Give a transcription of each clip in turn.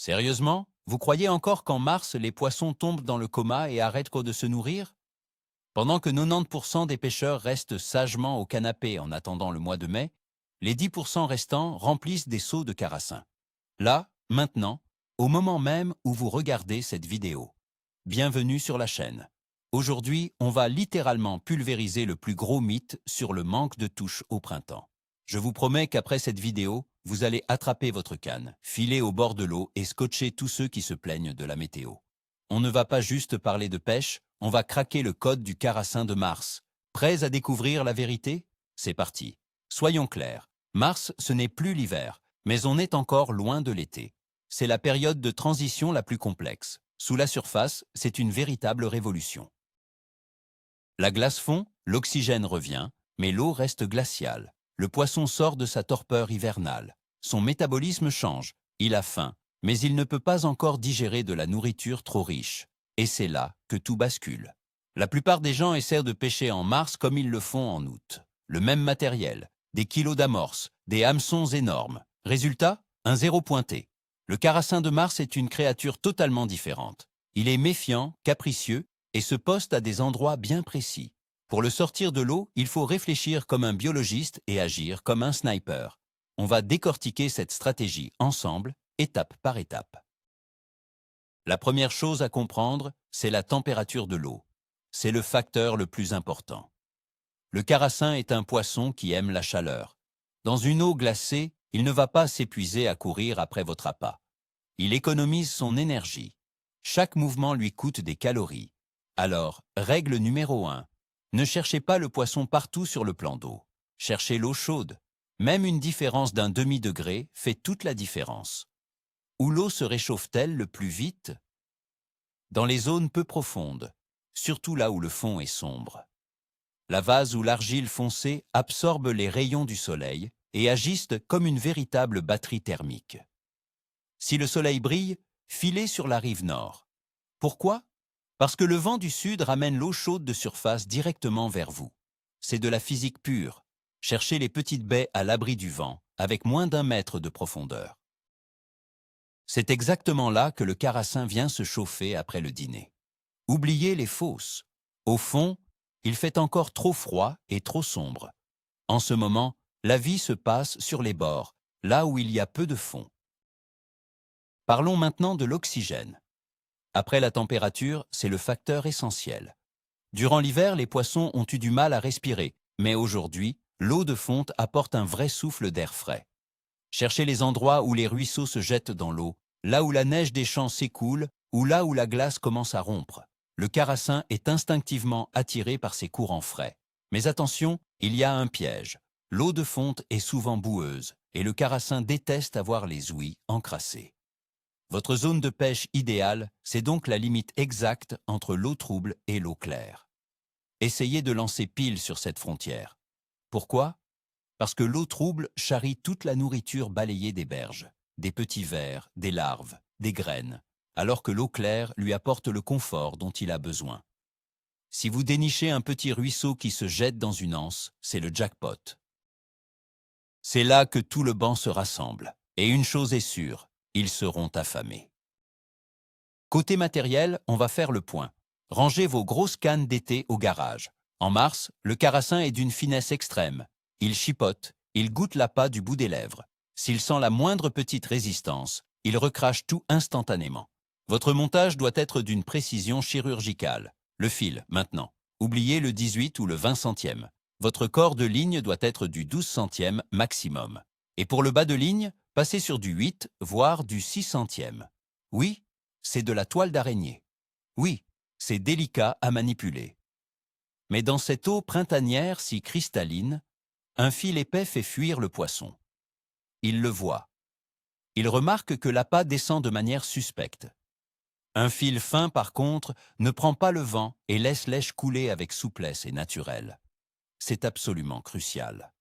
Sérieusement? Vous croyez encore qu'en mars, les poissons tombent dans le coma et arrêtent de se nourrir? Pendant que 90% des pêcheurs restent sagement au canapé en attendant le mois de mai, les 10% restants remplissent des seaux de carassin. Là, maintenant, au moment même où vous regardez cette vidéo. Bienvenue sur la chaîne. Aujourd'hui, on va littéralement pulvériser le plus gros mythe sur le manque de touches au printemps. Je vous promets qu'après cette vidéo, vous allez attraper votre canne, filer au bord de l'eau et scotcher tous ceux qui se plaignent de la météo. On ne va pas juste parler de pêche, on va craquer le code du carassin de mars. Prêts à découvrir la vérité? C'est parti. Soyons clairs, mars, ce n'est plus l'hiver, mais on est encore loin de l'été. C'est la période de transition la plus complexe. Sous la surface, c'est une véritable révolution. La glace fond, l'oxygène revient, mais l'eau reste glaciale. Le poisson sort de sa torpeur hivernale. Son métabolisme change, il a faim, mais il ne peut pas encore digérer de la nourriture trop riche. Et c'est là que tout bascule. La plupart des gens essaient de pêcher en mars comme ils le font en août. Le même matériel, des kilos d'amorces, des hameçons énormes. Résultat, un zéro pointé. Le carassin de mars est une créature totalement différente. Il est méfiant, capricieux et se poste à des endroits bien précis. Pour le sortir de l'eau, il faut réfléchir comme un biologiste et agir comme un sniper. On va décortiquer cette stratégie ensemble, étape par étape. La première chose à comprendre, c'est la température de l'eau. C'est le facteur le plus important. Le carassin est un poisson qui aime la chaleur. Dans une eau glacée, il ne va pas s'épuiser à courir après votre appât. Il économise son énergie. Chaque mouvement lui coûte des calories. Alors, règle numéro 1. Ne cherchez pas le poisson partout sur le plan d'eau. Cherchez l'eau chaude. Même une différence d'un demi-degré fait toute la différence. Où l'eau se réchauffe-t-elle le plus vite? Dans les zones peu profondes, surtout là où le fond est sombre. La vase ou l'argile foncée absorbe les rayons du soleil et agissent comme une véritable batterie thermique. Si le soleil brille, filez sur la rive nord. Pourquoi? Parce que le vent du sud ramène l'eau chaude de surface directement vers vous. C'est de la physique pure. Cherchez les petites baies à l'abri du vent, avec moins d'1 mètre de profondeur. C'est exactement là que le carassin vient se chauffer après le dîner. Oubliez les fosses. Au fond, il fait encore trop froid et trop sombre. En ce moment, la vie se passe sur les bords, là où il y a peu de fond. Parlons maintenant de l'oxygène. Après la température, c'est le facteur essentiel. Durant l'hiver, les poissons ont eu du mal à respirer, mais aujourd'hui, l'eau de fonte apporte un vrai souffle d'air frais. Cherchez les endroits où les ruisseaux se jettent dans l'eau, là où la neige des champs s'écoule ou là où la glace commence à rompre. Le carassin est instinctivement attiré par ces courants frais. Mais attention, il y a un piège. L'eau de fonte est souvent boueuse et le carassin déteste avoir les ouïes encrassées. Votre zone de pêche idéale, c'est donc la limite exacte entre l'eau trouble et l'eau claire. Essayez de lancer pile sur cette frontière. Pourquoi? Parce que l'eau trouble charrie toute la nourriture balayée des berges, des petits vers, des larves, des graines, alors que l'eau claire lui apporte le confort dont il a besoin. Si vous dénichez un petit ruisseau qui se jette dans une anse, c'est le jackpot. C'est là que tout le banc se rassemble. Et une chose est sûre, ils seront affamés. Côté matériel, on va faire le point. Rangez vos grosses cannes d'été au garage. En mars, le carassin est d'une finesse extrême. Il chipote, il goûte l'appât du bout des lèvres. S'il sent la moindre petite résistance, il recrache tout instantanément. Votre montage doit être d'une précision chirurgicale. Le fil, maintenant. Oubliez le 18 ou le 20 centième. Votre corps de ligne doit être du 12 centième maximum. Et pour le bas de ligne, passez sur du 8, voire du 6 centième. Oui, c'est de la toile d'araignée. Oui, c'est délicat à manipuler. Mais dans cette eau printanière si cristalline, un fil épais fait fuir le poisson. Il le voit. Il remarque que l'appât descend de manière suspecte. Un fil fin, par contre, ne prend pas le vent et laisse l'èche couler avec souplesse et naturel. C'est absolument crucial.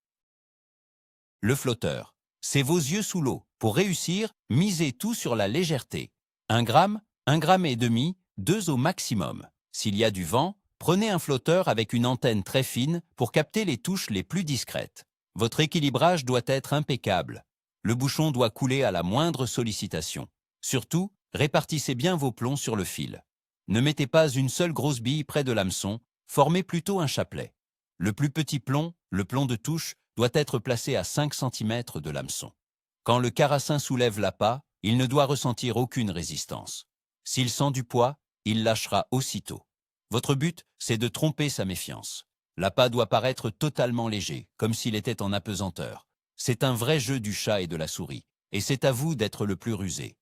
Le flotteur. C'est vos yeux sous l'eau. Pour réussir, misez tout sur la légèreté. 1 gramme, 1 gramme et demi, 2 au maximum. S'il y a du vent, prenez un flotteur avec une antenne très fine pour capter les touches les plus discrètes. Votre équilibrage doit être impeccable. Le bouchon doit couler à la moindre sollicitation. Surtout, répartissez bien vos plombs sur le fil. Ne mettez pas une seule grosse bille près de l'hameçon, formez plutôt un chapelet. Le plus petit plomb, le plomb de touche, doit être placé à 5 cm de l'hameçon. Quand le carassin soulève l'appât, il ne doit ressentir aucune résistance. S'il sent du poids, il lâchera aussitôt. Votre but, c'est de tromper sa méfiance. L'appât doit paraître totalement léger, comme s'il était en apesanteur. C'est un vrai jeu du chat et de la souris, et c'est à vous d'être le plus rusé.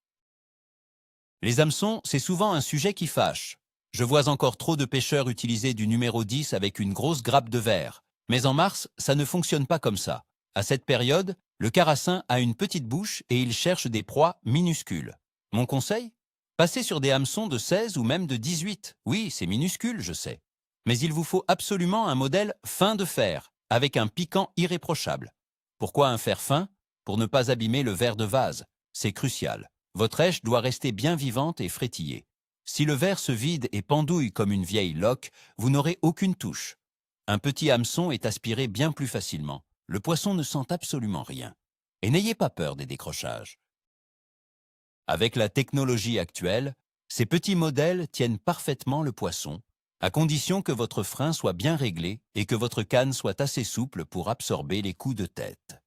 Les hameçons, c'est souvent un sujet qui fâche. Je vois encore trop de pêcheurs utiliser du numéro 10 avec une grosse grappe de verre. Mais en mars, ça ne fonctionne pas comme ça. À cette période, le carassin a une petite bouche et il cherche des proies minuscules. Mon conseil? Passez sur des hameçons de 16 ou même de 18. Oui, c'est minuscule, je sais. Mais il vous faut absolument un modèle fin de fer, avec un piquant irréprochable. Pourquoi un fer fin? Pour ne pas abîmer le verre de vase. C'est crucial. Votre èche doit rester bien vivante et frétiller. Si le verre se vide et pendouille comme une vieille loque, vous n'aurez aucune touche. Un petit hameçon est aspiré bien plus facilement. Le poisson ne sent absolument rien. Et n'ayez pas peur des décrochages. Avec la technologie actuelle, ces petits modèles tiennent parfaitement le poisson, à condition que votre frein soit bien réglé et que votre canne soit assez souple pour absorber les coups de tête.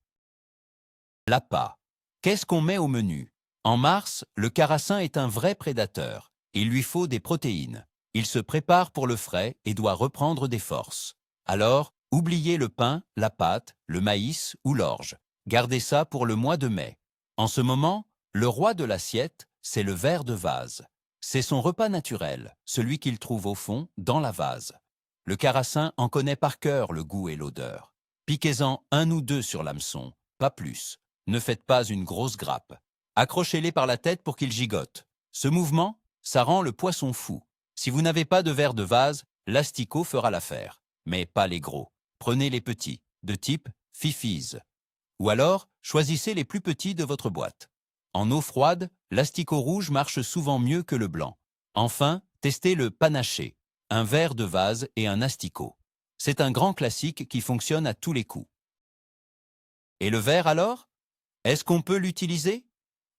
L'appât. Qu'est-ce qu'on met au menu? En mars, le carassin est un vrai prédateur. Il lui faut des protéines. Il se prépare pour le frais et doit reprendre des forces. Alors, oubliez le pain, la pâte, le maïs ou l'orge. Gardez ça pour le mois de mai. En ce moment, le roi de l'assiette, c'est le ver de vase. C'est son repas naturel, celui qu'il trouve au fond, dans la vase. Le carassin en connaît par cœur le goût et l'odeur. Piquez-en un ou deux sur l'hameçon, pas plus. Ne faites pas une grosse grappe. Accrochez-les par la tête pour qu'ils gigotent. Ce mouvement, ça rend le poisson fou. Si vous n'avez pas de verre de vase, l'asticot fera l'affaire. Mais pas les gros. Prenez les petits, de type Fifi's. Ou alors, choisissez les plus petits de votre boîte. En eau froide, l'asticot rouge marche souvent mieux que le blanc. Enfin, testez le panaché, un verre de vase et un asticot. C'est un grand classique qui fonctionne à tous les coups. Et le verre alors? Est-ce qu'on peut l'utiliser?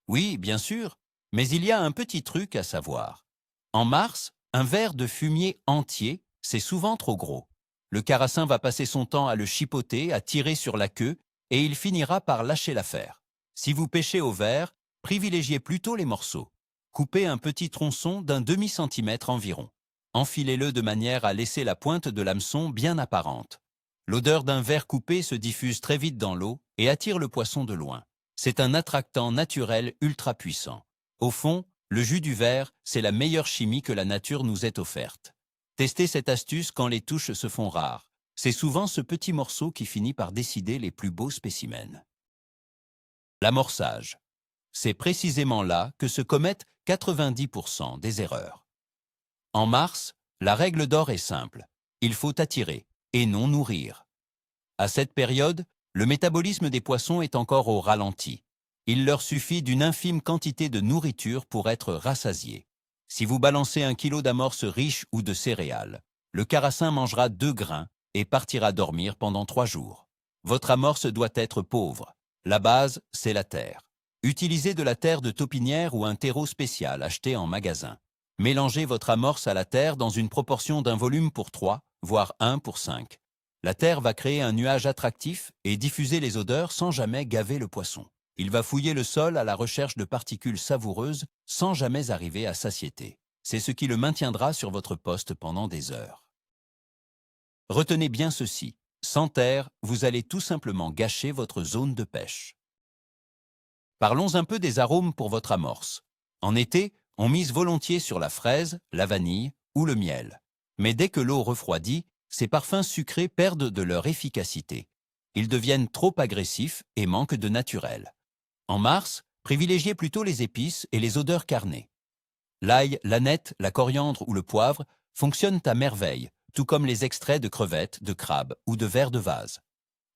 Oui, bien sûr, mais il y a un petit truc à savoir. En mars, un verre de fumier entier, c'est souvent trop gros. Le carassin va passer son temps à le chipoter, à tirer sur la queue, et il finira par lâcher l'affaire. Si vous pêchez au verre, privilégiez plutôt les morceaux. Coupez un petit tronçon d'un demi-centimètre environ. Enfilez-le de manière à laisser la pointe de l'hameçon bien apparente. L'odeur d'un verre coupé se diffuse très vite dans l'eau et attire le poisson de loin. C'est un attractant naturel ultra puissant. Au fond, le jus du verre, c'est la meilleure chimie que la nature nous ait offerte. Testez cette astuce quand les touches se font rares. C'est souvent ce petit morceau qui finit par décider les plus beaux spécimens. L'amorçage. C'est précisément là que se commettent 90% des erreurs. En mars, la règle d'or est simple. Il faut attirer et non nourrir. À cette période, le métabolisme des poissons est encore au ralenti. Il leur suffit d'une infime quantité de nourriture pour être rassasiés. Si vous balancez 1 kilo d'amorce riche ou de céréales, le carassin mangera 2 grains et partira dormir pendant 3 jours. Votre amorce doit être pauvre. La base, c'est la terre. Utilisez de la terre de taupinière ou un terreau spécial acheté en magasin. Mélangez votre amorce à la terre dans une proportion d'un volume pour 3, voire 1 pour 5. La terre va créer un nuage attractif et diffuser les odeurs sans jamais gaver le poisson. Il va fouiller le sol à la recherche de particules savoureuses sans jamais arriver à satiété. C'est ce qui le maintiendra sur votre poste pendant des heures. Retenez bien ceci, sans terre, vous allez tout simplement gâcher votre zone de pêche. Parlons un peu des arômes pour votre amorce. En été, on mise volontiers sur la fraise, la vanille ou le miel. Mais dès que l'eau refroidit, ces parfums sucrés perdent de leur efficacité. Ils deviennent trop agressifs et manquent de naturel. En mars, privilégiez plutôt les épices et les odeurs carnées. L'ail, l'aneth, la coriandre ou le poivre fonctionnent à merveille, tout comme les extraits de crevettes, de crabes ou de vers de vase.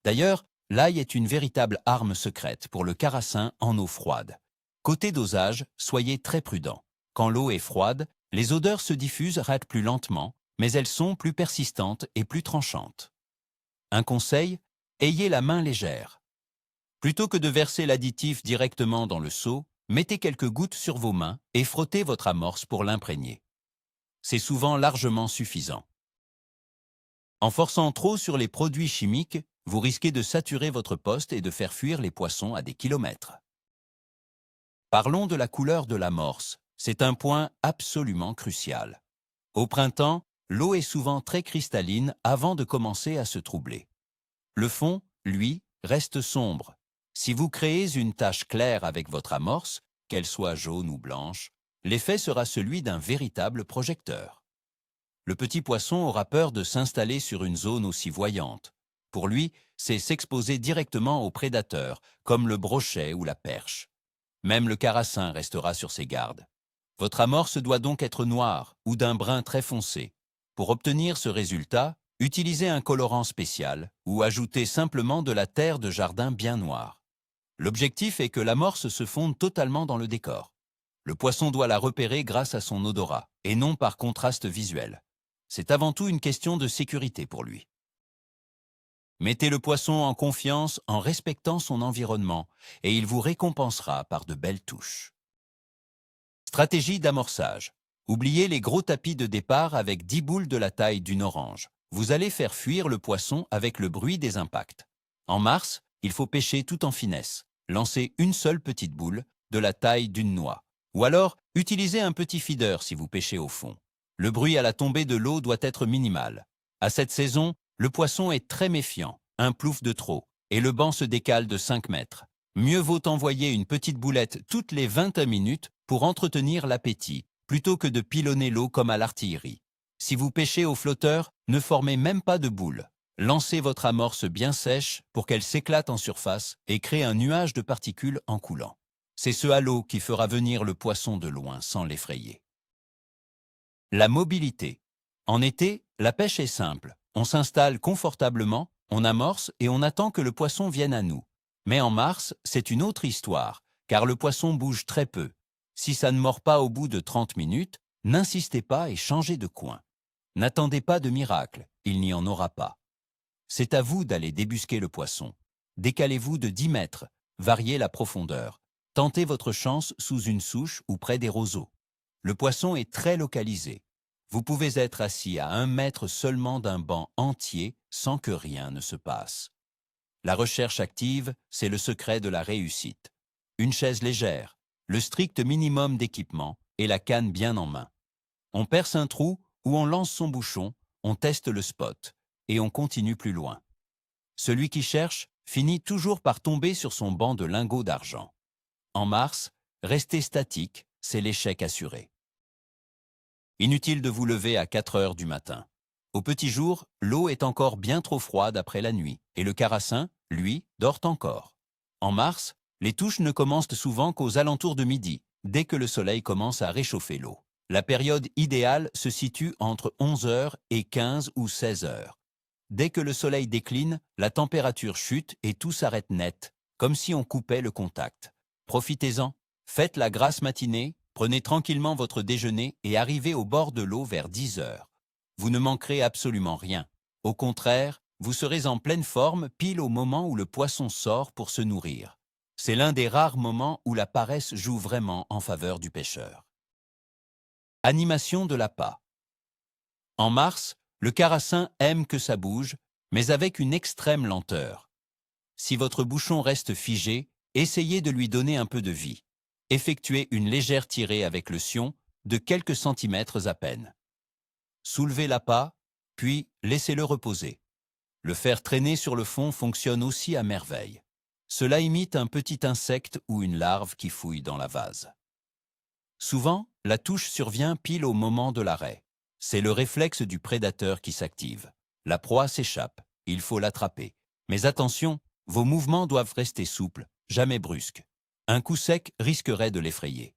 D'ailleurs, l'ail est une véritable arme secrète pour le carassin en eau froide. Côté dosage, soyez très prudent. Quand l'eau est froide, les odeurs se diffusent plus lentement, mais elles sont plus persistantes et plus tranchantes. Un conseil, ayez la main légère. Plutôt que de verser l'additif directement dans le seau, mettez quelques gouttes sur vos mains et frottez votre amorce pour l'imprégner. C'est souvent largement suffisant. En forçant trop sur les produits chimiques, vous risquez de saturer votre poste et de faire fuir les poissons à des kilomètres. Parlons de la couleur de l'amorce. C'est un point absolument crucial. Au printemps, l'eau est souvent très cristalline avant de commencer à se troubler. Le fond, lui, reste sombre. Si vous créez une tache claire avec votre amorce, qu'elle soit jaune ou blanche, l'effet sera celui d'un véritable projecteur. Le petit poisson aura peur de s'installer sur une zone aussi voyante. Pour lui, c'est s'exposer directement aux prédateurs, comme le brochet ou la perche. Même le carassin restera sur ses gardes. Votre amorce doit donc être noire ou d'un brun très foncé. Pour obtenir ce résultat, utilisez un colorant spécial ou ajoutez simplement de la terre de jardin bien noire. L'objectif est que l'amorce se fonde totalement dans le décor. Le poisson doit la repérer grâce à son odorat, et non par contraste visuel. C'est avant tout une question de sécurité pour lui. Mettez le poisson en confiance en respectant son environnement, et il vous récompensera par de belles touches. Stratégie d'amorçage. Oubliez les gros tapis de départ avec 10 boules de la taille d'une orange. Vous allez faire fuir le poisson avec le bruit des impacts. En mars, il faut pêcher tout en finesse. Lancez une seule petite boule, de la taille d'une noix. Ou alors, utilisez un petit feeder si vous pêchez au fond. Le bruit à la tombée de l'eau doit être minimal. À cette saison, le poisson est très méfiant, un plouf de trop, et le banc se décale de 5 mètres. Mieux vaut envoyer une petite boulette toutes les 20 minutes pour entretenir l'appétit, plutôt que de pilonner l'eau comme à l'artillerie. Si vous pêchez au flotteur, ne formez même pas de boule. Lancez votre amorce bien sèche pour qu'elle s'éclate en surface et crée un nuage de particules en coulant. C'est ce halo qui fera venir le poisson de loin sans l'effrayer. La mobilité. En été, la pêche est simple. On s'installe confortablement, on amorce et on attend que le poisson vienne à nous. Mais en mars, c'est une autre histoire, car le poisson bouge très peu. Si ça ne mord pas au bout de 30 minutes, n'insistez pas et changez de coin. N'attendez pas de miracle, il n'y en aura pas. C'est à vous d'aller débusquer le poisson. Décalez-vous de 10 mètres, variez la profondeur. Tentez votre chance sous une souche ou près des roseaux. Le poisson est très localisé. Vous pouvez être assis à 1 mètre seulement d'un banc entier sans que rien ne se passe. La recherche active, c'est le secret de la réussite. Une chaise légère, le strict minimum d'équipement et la canne bien en main. On perce un trou ou on lance son bouchon, on teste le spot et on continue plus loin. Celui qui cherche finit toujours par tomber sur son banc de lingots d'argent. En mars, rester statique, c'est l'échec assuré. Inutile de vous lever à 4 heures du matin. Au petit jour, l'eau est encore bien trop froide après la nuit, et le carassin, lui, dort encore. En mars, les touches ne commencent souvent qu'aux alentours de midi, dès que le soleil commence à réchauffer l'eau. La période idéale se situe entre 11 heures et 15 ou 16 heures. Dès que le soleil décline, la température chute et tout s'arrête net, comme si on coupait le contact. Profitez-en, faites la grasse matinée, prenez tranquillement votre déjeuner et arrivez au bord de l'eau vers 10 heures. Vous ne manquerez absolument rien. Au contraire, vous serez en pleine forme pile au moment où le poisson sort pour se nourrir. C'est l'un des rares moments où la paresse joue vraiment en faveur du pêcheur. Animation de l'appât. En mars, le carassin aime que ça bouge, mais avec une extrême lenteur. Si votre bouchon reste figé, essayez de lui donner un peu de vie. Effectuez une légère tirée avec le sion, de quelques centimètres à peine. Soulevez l'appât, puis laissez-le reposer. Le faire traîner sur le fond fonctionne aussi à merveille. Cela imite un petit insecte ou une larve qui fouille dans la vase. Souvent, la touche survient pile au moment de l'arrêt. C'est le réflexe du prédateur qui s'active. La proie s'échappe, il faut l'attraper. Mais attention, vos mouvements doivent rester souples, jamais brusques. Un coup sec risquerait de l'effrayer.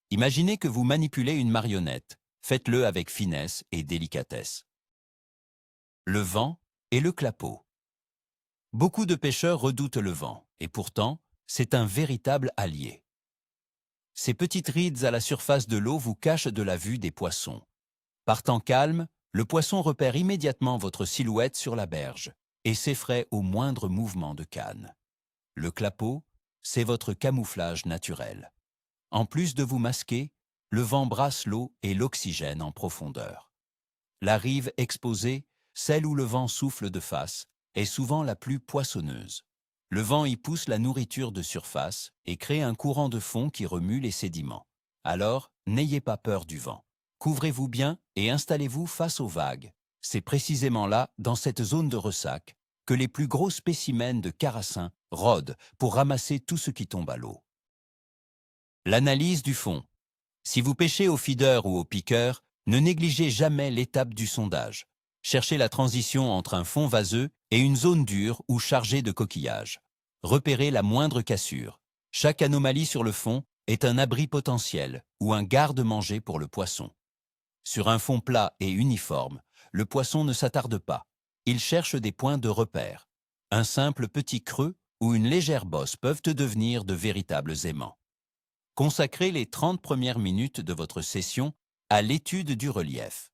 Imaginez que vous manipulez une marionnette. Faites-le avec finesse et délicatesse. Le vent et le clapot. Beaucoup de pêcheurs redoutent le vent, et pourtant, c'est un véritable allié. Ces petites rides à la surface de l'eau vous cachent de la vue des poissons. Par temps calme, le poisson repère immédiatement votre silhouette sur la berge et s'effraie au moindre mouvement de canne. Le clapot, c'est votre camouflage naturel. En plus de vous masquer, le vent brasse l'eau et l'oxygène en profondeur. La rive exposée, celle où le vent souffle de face, est souvent la plus poissonneuse. Le vent y pousse la nourriture de surface et crée un courant de fond qui remue les sédiments. Alors, n'ayez pas peur du vent. Couvrez-vous bien et installez-vous face aux vagues. C'est précisément là, dans cette zone de ressac, que les plus gros spécimens de carassins rôdent pour ramasser tout ce qui tombe à l'eau. L'analyse du fond. Si vous pêchez au feeder ou au piqueur, ne négligez jamais l'étape du sondage. Cherchez la transition entre un fond vaseux et une zone dure ou chargée de coquillages. Repérez la moindre cassure. Chaque anomalie sur le fond est un abri potentiel ou un garde-manger pour le poisson. Sur un fond plat et uniforme, le poisson ne s'attarde pas. Il cherche des points de repère. Un simple petit creux ou une légère bosse peuvent devenir de véritables aimants. Consacrez les 30 premières minutes de votre session à l'étude du relief.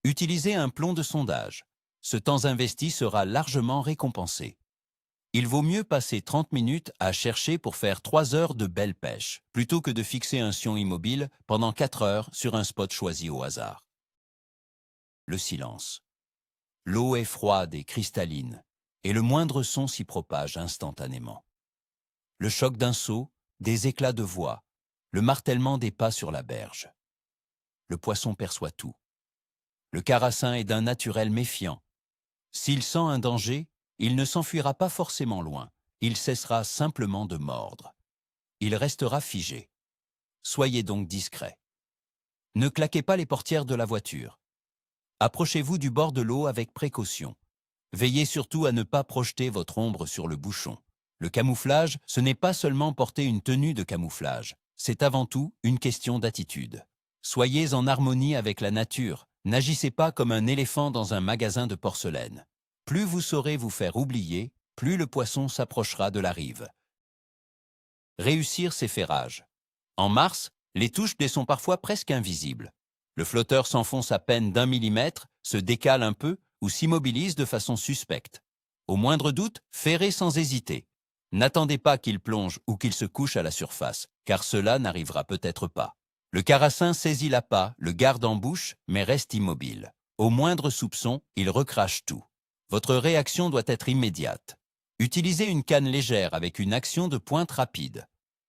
Utilisez un plomb de sondage. Ce temps investi sera largement récompensé. Il vaut mieux passer 30 minutes à chercher pour faire 3 heures de belle pêche, plutôt que de fixer un sion immobile pendant 4 heures sur un spot choisi au hasard. Le silence. L'eau est froide et cristalline, et le moindre son s'y propage instantanément. Le choc d'un seau, des éclats de voix, le martèlement des pas sur la berge. Le poisson perçoit tout. Le carassin est d'un naturel méfiant. S'il sent un danger, il ne s'enfuira pas forcément loin, il cessera simplement de mordre. Il restera figé. Soyez donc discret. Ne claquez pas les portières de la voiture. Approchez-vous du bord de l'eau avec précaution. Veillez surtout à ne pas projeter votre ombre sur le bouchon. Le camouflage, ce n'est pas seulement porter une tenue de camouflage, c'est avant tout une question d'attitude. Soyez en harmonie avec la nature, n'agissez pas comme un éléphant dans un magasin de porcelaine. Plus vous saurez vous faire oublier, plus le poisson s'approchera de la rive. Réussir ses ferrages. En mars, les touches sont parfois presque invisibles. Le flotteur s'enfonce à peine d'1 millimètre, se décale un peu ou s'immobilise de façon suspecte. Au moindre doute, ferrez sans hésiter. N'attendez pas qu'il plonge ou qu'il se couche à la surface, car cela n'arrivera peut-être pas. Le carassin saisit l'appât, le garde en bouche, mais reste immobile. Au moindre soupçon, il recrache tout. Votre réaction doit être immédiate. Utilisez une canne légère avec une action de pointe rapide.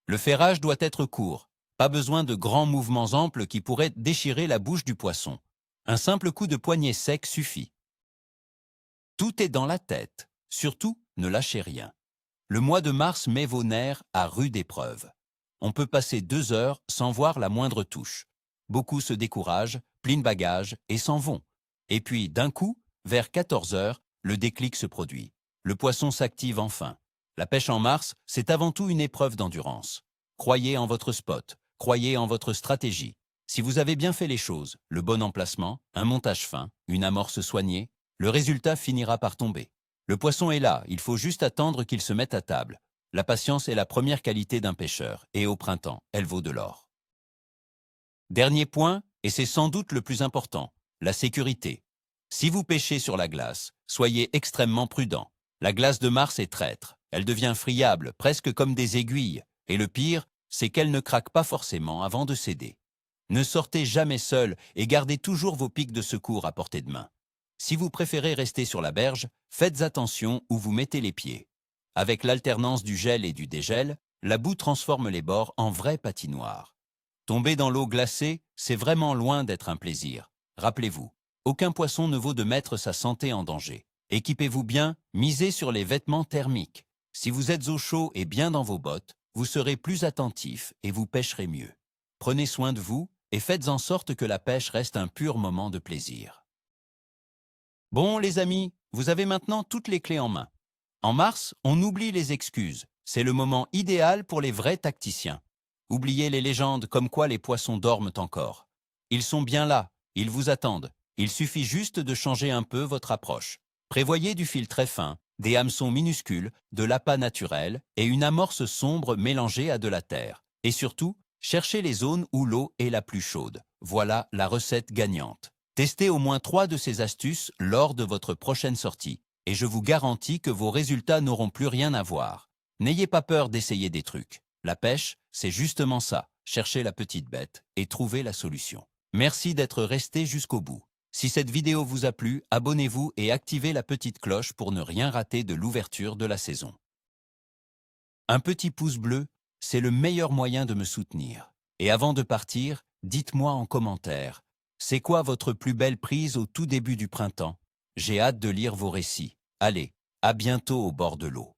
Le ferrage doit être court. Pas besoin de grands mouvements amples qui pourraient déchirer la bouche du poisson. Un simple coup de poignet sec suffit. Tout est dans la tête. Surtout, ne lâchez rien. Le mois de mars met vos nerfs à rude épreuve. On peut passer 2 heures sans voir la moindre touche. Beaucoup se découragent, plient bagages et s'en vont. Et puis, d'un coup, vers 14 heures, le déclic se produit. Le poisson s'active enfin. La pêche en mars, c'est avant tout une épreuve d'endurance. Croyez en votre spot, croyez en votre stratégie. Si vous avez bien fait les choses, le bon emplacement, un montage fin, une amorce soignée, le résultat finira par tomber. Le poisson est là, il faut juste attendre qu'il se mette à table. La patience est la première qualité d'un pêcheur, et au printemps, elle vaut de l'or. Dernier point, et c'est sans doute le plus important, la sécurité. Si vous pêchez sur la glace, soyez extrêmement prudent. La glace de mars est traître, elle devient friable, presque comme des aiguilles, et le pire, c'est qu'elle ne craque pas forcément avant de céder. Ne sortez jamais seul et gardez toujours vos pics de secours à portée de main. Si vous préférez rester sur la berge, faites attention où vous mettez les pieds. Avec l'alternance du gel et du dégel, la boue transforme les bords en vraie patinoire. Tomber dans l'eau glacée, c'est vraiment loin d'être un plaisir. Rappelez-vous, aucun poisson ne vaut de mettre sa santé en danger. Équipez-vous bien, misez sur les vêtements thermiques. Si vous êtes au chaud et bien dans vos bottes, vous serez plus attentif et vous pêcherez mieux. Prenez soin de vous et faites en sorte que la pêche reste un pur moment de plaisir. Bon les amis, vous avez maintenant toutes les clés en main. En mars, on oublie les excuses. C'est le moment idéal pour les vrais tacticiens. Oubliez les légendes comme quoi les poissons dorment encore. Ils sont bien là, ils vous attendent. Il suffit juste de changer un peu votre approche. Prévoyez du fil très fin, des hameçons minuscules, de l'appât naturel et une amorce sombre mélangée à de la terre. Et surtout, cherchez les zones où l'eau est la plus chaude. Voilà la recette gagnante. Testez au moins 3 de ces astuces lors de votre prochaine sortie. Et je vous garantis que vos résultats n'auront plus rien à voir. N'ayez pas peur d'essayer des trucs. La pêche, c'est justement ça, cherchez la petite bête et trouvez la solution. Merci d'être resté jusqu'au bout. Si cette vidéo vous a plu, abonnez-vous et activez la petite cloche pour ne rien rater de l'ouverture de la saison. Un petit pouce bleu, c'est le meilleur moyen de me soutenir. Et avant de partir, dites-moi en commentaire, c'est quoi votre plus belle prise au tout début du printemps? J'ai hâte de lire vos récits. Allez, à bientôt au bord de l'eau.